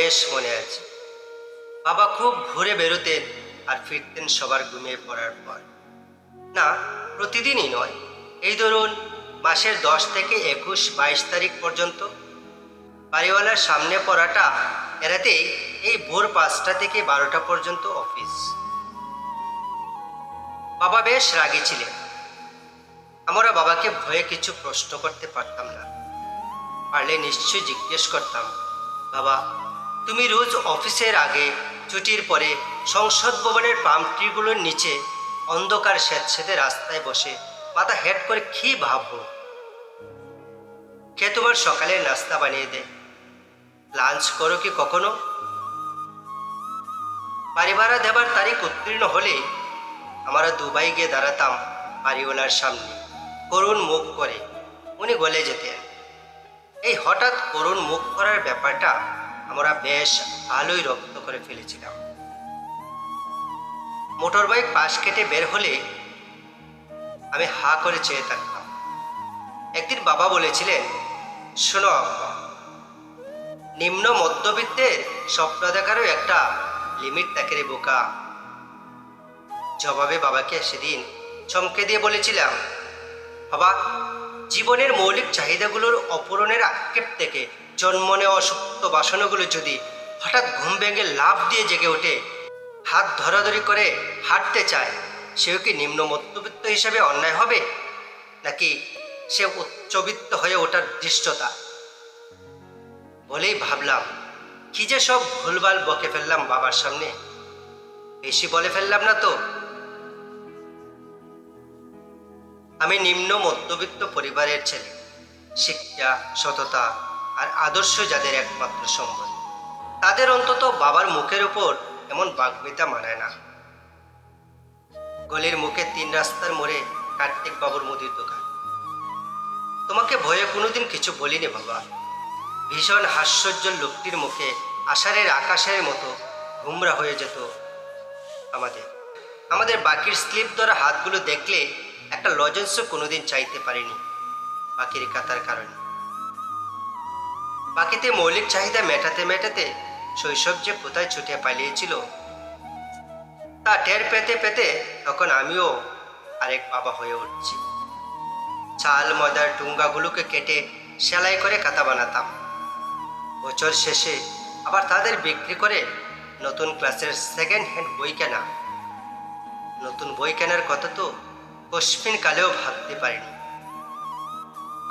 বেশ মনে আছে। বাবা খুব ভোরে বেরোতেন আর ফিরতেন সবার ঘুমিয়ে পড়ার পর। না, প্রতিদিনই নয়, এই ধরুন মাসের 10 থেকে 21, 22 তারিখ পর্যন্ত। বাড়িওয়ালার সামনে পড়াটা এড়াতেই এই ভোর 5টা থেকে 12টা পর্যন্ত অফিস। বাবা বেশ রাগী ছিলেন। আমরা বাবাকে ভয়ে কিছু প্রশ্ন করতে পারতাম না। পারলে নিশ্চয়ই জিজ্ঞেস করতাম, বাবা, তুমি রোজ অফিসের আগে ছুটির পরে সংসদ ভবনের পাম ট্রিগুলোর নিচে অন্ধকার স্যাঁতসেঁতে রাস্তায় বসে মাথা হেড করে কি ভাবো? কে তোমার সকালের নাস্তা বানিয়ে দেয়? লাঞ্চ করো কি কখনো? বাড়ি ভাড়া দেবার তারিখ উত্তীর্ণ হলে আমরা দুবাই গিয়ে দাঁড়াতাম বাড়িওয়ালার সামনে, করুণ মুখ করে। উনি গলে যেতেন। এই হঠাৎ করুণ মুখ করার ব্যাপারটা আমরা বেশ ভালোই রপ্ত করে ফেলেছিলাম। মোটর বাইক পাশ কেটে বের হলে আমি হা করে চেয়ে থাকতাম। একদিন বাবা বলেছিলেন, শোনো আব্বা, নিম্ন মধ্যবিত্তের স্বপ্ন দেখারও একটা লিমিট থাকে রে বোকা। জবাবে বাবাকে সেদিন চমকে দিয়ে বলেছিলাম, বাবা, জীবনের মৌলিক চাহিদাগুলোর অপূরণের আক্ষেপ থেকে জন্ম নেওয়া সুপ্ত বাসনাগুলো যদি হঠাৎ ঘুম ভেঙে লাফ দিয়ে জেগে ওঠে, হাত ধরাধরি করে হাঁটতে চায়, সেও কি নিম্ন মধ্যবিত্ত হিসেবে অন্যায় হবে, নাকি সে উচ্চবিত্ত হয়ে ওঠার দৃষ্টতা? বলেই ভাবলাম, কি যে সব ভুলভাল বকে ফেললাম বাবার সামনে। বেশি বলে ফেললাম না তো? আমি নিম্ন মধ্যবিত্ত পরিবারের ছেলে। শিক্ষা, সততা আর আদর্শ যাদের একমাত্র সম্বল, তাদের অন্তত বাবার মুখের উপর এমন বাগ্মিতা মানায় না। গলির মুখে 3 রাস্তার মোড়ে কার্তিক বাবুর মুদির দোকান। তোমাকে ভয়ে কোনোদিন কিছু বলিনি বাবা। ভীষণ হাস্যোজ্জ্বল লোকটির মুখে আষাঢ়ের আকাশের মতো ঘুমরা হয়ে যেত আমাদের। আমাদের বাকির স্লিপ ধরা হাতগুলো দেখলে একটা লজেন্সও কোনোদিন চাইতে পারিনি বাকির কাতার কারণে। বাকিতে মৌলিক চাহিদা মেটাতে মেটাতে শৈশব যে কোথায় ছুটে পালিয়েছিল তা টের পেতে পেতে তখন আমিও আরেক বাবা হয়ে উঠছি। চাল ময়দার টুঙ্গাগুলোকে কেটে সেলাই করে কাঁথা বানাতাম। বছর শেষে আবার তাদের বিক্রি করে নতুন ক্লাসের সেকেন্ড হ্যান্ড বই কেনা। নতুন বই কেনার কথা তো কস্মিন কালেও ভাবতে পারিনি।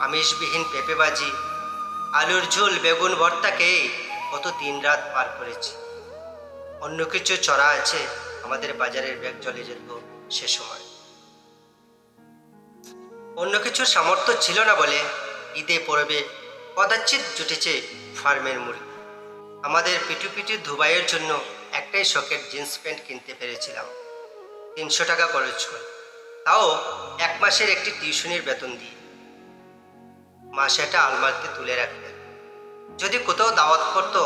আমিষবিহীন পেঁপে ভাজি, আলুর ঝোল, বেগুন ভর্তাকে কত দিন রাত পার করেছি। অন্য কিছু চড়া আছে, আমাদের বাজারের ব্যাগ চলে যেত সে সময়। অন্য কিছুর সামর্থ্য ছিল না বলে ঈদে পড়বে কদাচিৎ জুটেছে ফার্মের মুরগি। আমাদের পিটু পিটু ধুবাইয়ের জন্য একটাই শখের জিন্স প্যান্ট কিনতে পেরেছিলাম 300 টাকা খরচ করে, তাও 1 মাসের একটি টিউশনির বেতন দিয়ে। মা সেটা আলমারিতে তুলে রাখতেন। যদি কোথাও দাওয়াত করতো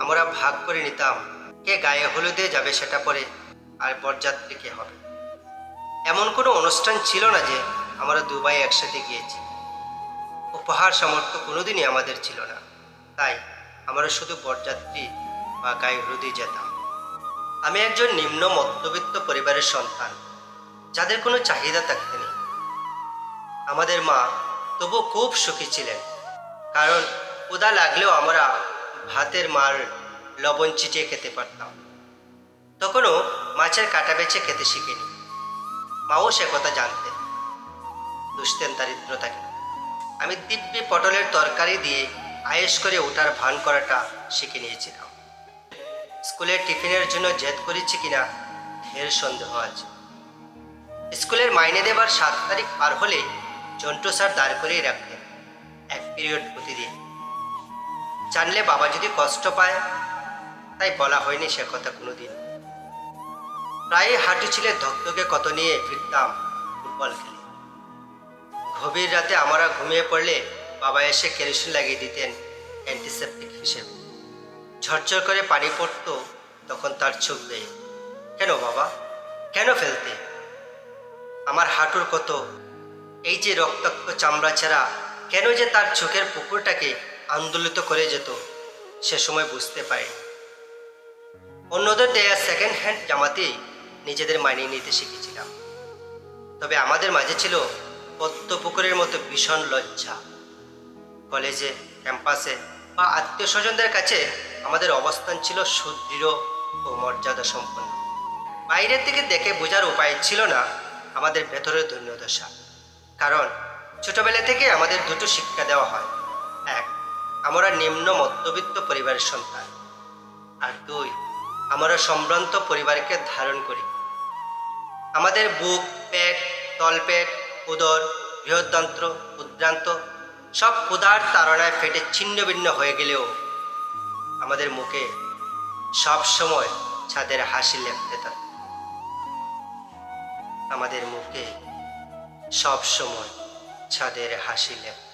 আমরা ভাগ করে নিতাম, কে গায়ে হলুদে যাবে সেটা পরে আর বরযাত্রী কে হবে। এমন কোনো অনুষ্ঠান ছিল না যে আমরা দুবাই একসাথে গিয়েছি। উপহার সামর্থ্য কোনোদিনই আমাদের ছিল না, তাই আমরা শুধু বরযাত্রী বা গায়ে হলুদে যেতাম। আমি একজন নিম্ন মধ্যবিত্ত পরিবারের সন্তান, যাদের কোনো চাহিদা থাকতে নেই। আমাদের মা তবু খুব সুখী ছিলেন, কারণ ক্ষুধা লাগলেও আমরা ভাতের মার লবণ চিটিয়ে খেতে পারতাম। তখনও মাছের কাঁটা বেছে খেতে শিখিনি। মাও সে কথা জানতেন, দুষতেন দারিদ্রতাকে। আমি দিব্যি পটলের তরকারি দিয়ে আয়েশ করে ওঠার ভান করাটা শিখে নিয়েছিলাম। স্কুলের টিফিনের জন্য জেদ করেছি কিনা ঢের সন্দেহ আছে। স্কুলের মাইনে দেবার 7 তারিখ পার হলে জন্টু স্যার দাঁড় করেই রাখতেন 1 পিরিয়ড প্রতিদিন। জানলে বাবা যদি কষ্ট পায়, তাই বলা হয়নি সে কথা কোনোদিন। প্রায় হাঁটু ছিলে ধকধকে কত নিয়ে ফিরতাম ফুটবল খেলে। গভীর রাতে আমরা ঘুমিয়ে পড়লে বাবা এসে কেরোসিন লাগিয়ে দিতেন অ্যান্টিসেপটিক হিসেবে। ঝরঝর করে পানি পড়তো তখন তার চোখ বেয়ে। কেন বাবা, কেন ফেলতে? আমার হাঁটুর কত, এই যে রক্তাক্ত চামড়া ছেঁড়া, কেন যে তার চোখের পুকুরটাকে আন্দোলিত করে যেত সে সময় বুঝতে পারি। অন্যদের দেয়া সেকেন্ড হ্যান্ড জামাতেই নিজেদের মানিয়ে নিতে শিখেছিলাম। তবে আমাদের মাঝে ছিল পদ্মপুকুরের মতো ভীষণ লজ্জা। কলেজে, ক্যাম্পাসে বা আত্মীয় স্বজনদের কাছে আমাদের অবস্থান ছিল সুদৃঢ় ও মর্যাদা সম্পন্ন। বাইরের থেকে দেখে বোঝার উপায় ছিল না আমাদের ভেতরের দৈন্যদশা। কারণ ছোটবেলা থেকে আমাদের দুটো শিক্ষা দেওয়া হয়। এক, আমরা নিম্ন মধ্যবিত্ত পরিবারের সন্তান। আর দুই, আমরা সম্ভ্রান্ত পরিবারকে ধারণ করি। আমাদের বুক, পেট, তলপেট, উদর, বৃহদান্ত্র, উদ্রান্ত সব ক্ষুধার তাড়নায় ফেটে ছিন্ন ভিন্ন হয়ে গেলেও আমাদের মুখে সব সময় ছাদের হাসি লেপ্তে থাকে। আমাদের মুখে সব সময় ছাদের হাসি লেপ্তে